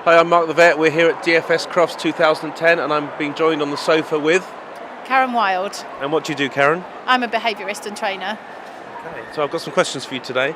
Hi, I'm Marc the Vet. We're here at DFS Crofts 2010 and I'm being joined on the sofa with... Karen Wild. And what do you do, Karen? I'm a behaviourist and trainer. Okay, so I've got some questions for you today.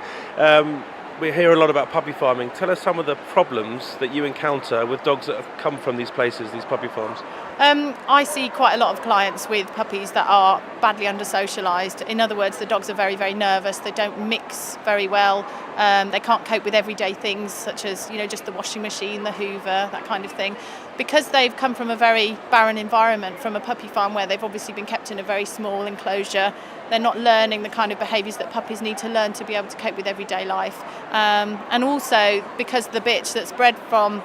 We hear a lot about puppy farming. Tell us some of the problems that you encounter with dogs that have come from these places, these puppy farms. I see quite a lot of clients with puppies that are badly under-socialised. In other words, the dogs are very, very nervous. They don't mix very well. They can't cope with everyday things such as, just the washing machine, the hoover, that kind of thing. Because they've come from a very barren environment, from a puppy farm where they've obviously been kept in a very small enclosure, they're not learning the kind of behaviours that puppies need to learn to be able to cope with everyday life. And also, because the bitch that's bred from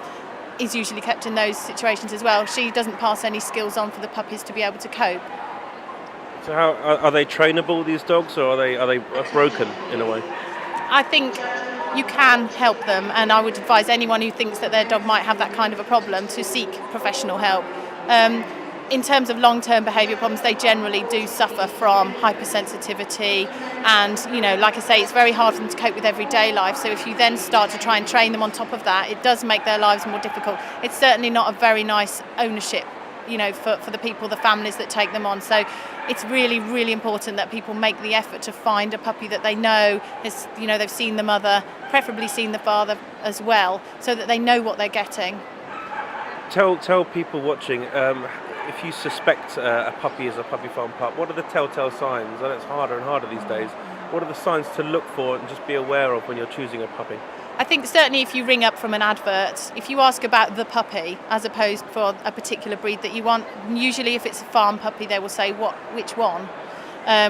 is usually kept in those situations as well, she doesn't pass any skills on for the puppies to be able to cope. So how are they trainable, these dogs, or are they broken in a way? I think you can help them, and I would advise anyone who thinks that their dog might have that kind of a problem to seek professional help. In terms of long-term behaviour problems, they generally do suffer from hypersensitivity and, like I say, it's very hard for them to cope with everyday life. So if you then start to try and train them on top of that, it does make their lives more difficult. It's certainly not a very nice ownership, for the people, the families that take them on. So it's really, really important that people make the effort to find a puppy that they know is, they've seen the mother, preferably seen the father as well, so that they know what they're getting. Tell people watching, if you suspect a puppy is a puppy farm pup, what are the telltale signs? And it's harder and harder these days. What are the signs to look for and just be aware of when you're choosing a puppy? I think certainly if you ring up from an advert, if you ask about the puppy as opposed for a particular breed that you want, usually if it's a farm puppy they will say which one,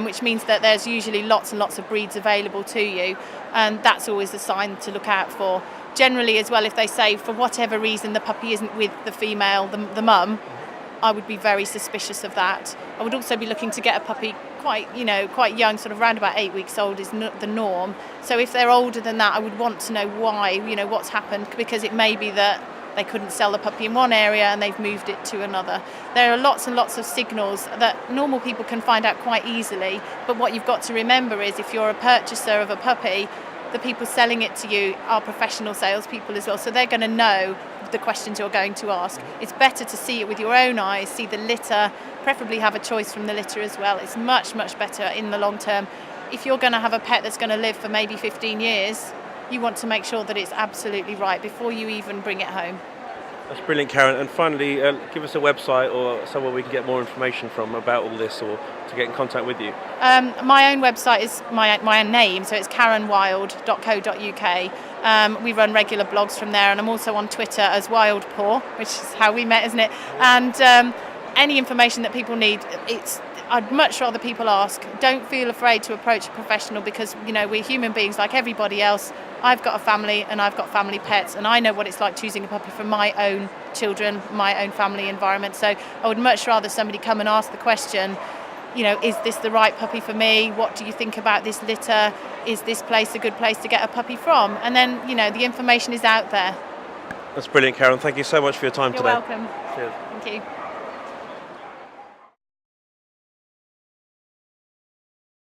which means that there's usually lots and lots of breeds available to you, and that's always a sign to look out for. Generally as well, if they say for whatever reason the puppy isn't with the female, the mum, I would be very suspicious of that. I would also be looking to get a puppy quite young, sort of around about 8 weeks old is the norm. So if they're older than that, I would want to know why, what's happened, because it may be that they couldn't sell the puppy in one area and they've moved it to another. There are lots and lots of signals that normal people can find out quite easily, but what you've got to remember is if you're a purchaser of a puppy, the people selling it to you are professional salespeople as well, so they're going to know the questions you're going to ask. It's better to see it with your own eyes, see the litter, preferably have a choice from the litter as well. It's much, much better in the long term. If you're going to have a pet that's going to live for maybe 15 years, you want to make sure that it's absolutely right before you even bring it home. That's brilliant, Karen. And finally, give us a website or somewhere we can get more information from about all this, or to get in contact with you. My own website is my own name, so it's karenwild.co.uk. We run regular blogs from there, and I'm also on Twitter as Wildpaw, which is how we met, isn't it? And any information that people need, I'd much rather people ask. Don't feel afraid to approach a professional, because we're human beings like everybody else. I've got a family and I've got family pets, and I know what it's like choosing a puppy for my own children, my own family environment. So I would much rather somebody come and ask the question, is this the right puppy for me? What do you think about this litter? Is this place a good place to get a puppy from? And then, the information is out there. That's brilliant, Karen. Thank you so much for your time You're today. welcome. Cheers. Thank you.